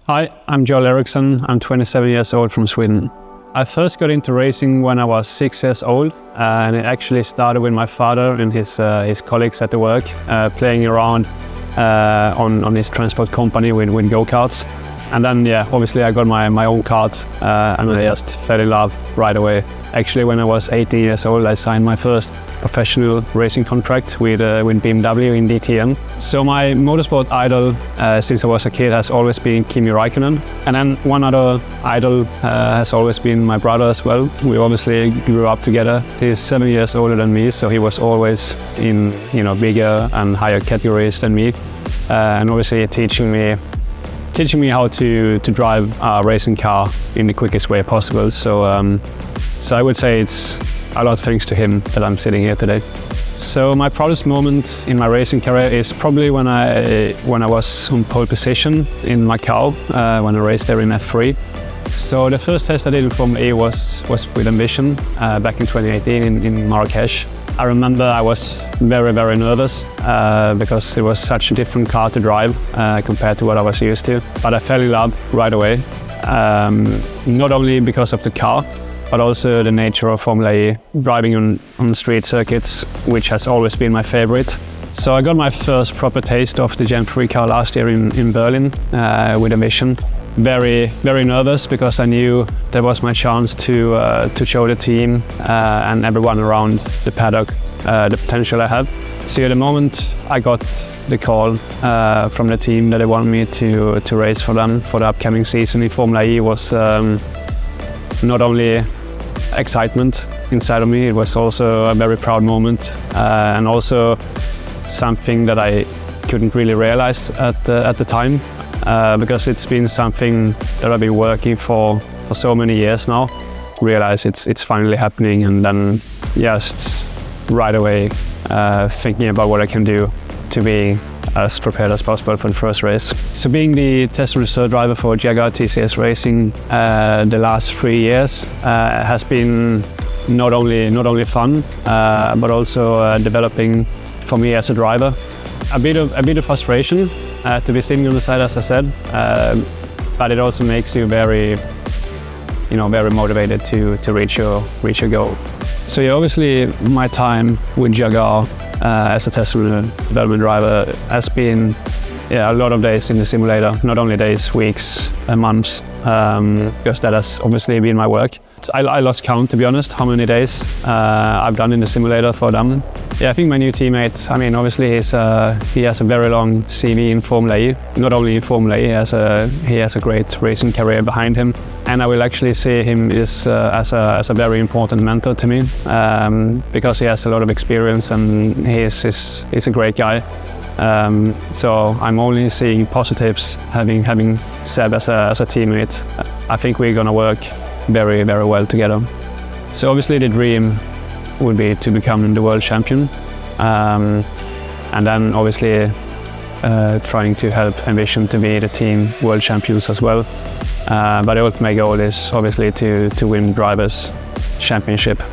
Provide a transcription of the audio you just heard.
Hi, I'm Joel Eriksson. I'm 27 years old from Sweden. I first got into racing when I was 6 years old, and it actually started with my father and his colleagues at the work, playing around on his transport company with go-karts. And then, obviously I got my own kart, and I just fell in love right away. Actually, when I was 18 years old, I signed my first professional racing contract with BMW in DTM. So my motorsport idol since I was a kid has always been Kimi Räikkönen. And then one other idol has always been my brother as well. We obviously grew up together. He's 7 years older than me, so he was always in bigger and higher categories than me, and obviously teaching me how to drive a racing car in the quickest way possible. So I would say it's a lot thanks to him that I'm sitting here today. So my proudest moment in my racing career is probably when I was on pole position in Macau, when I raced there in F3. So the first test I did in Formula E was with Envision back in 2018 in Marrakesh. I remember I was very, very nervous because it was such a different car to drive compared to what I was used to. But I fell in love right away, not only because of the car, but also the nature of Formula E, driving on street circuits, which has always been my favorite. So I got my first proper taste of the Gen 3 car last year in Berlin with Envision. Very, very nervous because I knew that was my chance to show the team and everyone around the paddock the potential I have. So the moment I got the call from the team that they wanted me to race for them for the upcoming season in Formula E was not only excitement inside of me, it was also a very proud moment and also something that I couldn't really realize at the time. Because it's been something that I've been working for so many years now. Realize it's finally happening, and then just right away thinking about what I can do to be as prepared as possible for the first race. So being the test and reserve driver for Jaguar TCS Racing the last 3 years has been not only fun but also developing for me as a driver. A bit of frustration to be sitting on the side, as I said, but it also makes you very motivated to reach your goal. So obviously my time with Jaguar as a test and development driver has been a lot of days in the simulator, not only days, weeks and months, because that has obviously been my work. I lost count, to be honest, how many days I've done in the simulator for them. I think my new teammate, obviously he has a very long CV in Formula E. Not only in Formula E, he has a great racing career behind him. And I will actually see him as a very important mentor to me, because he has a lot of experience and he's a great guy. So I'm only seeing positives having Seb as a teammate. I think we're gonna work very, very well together. So obviously the dream would be to become the world champion, and then obviously trying to help Envision to be the team world champions as well. But the ultimate goal is obviously to win drivers' championship.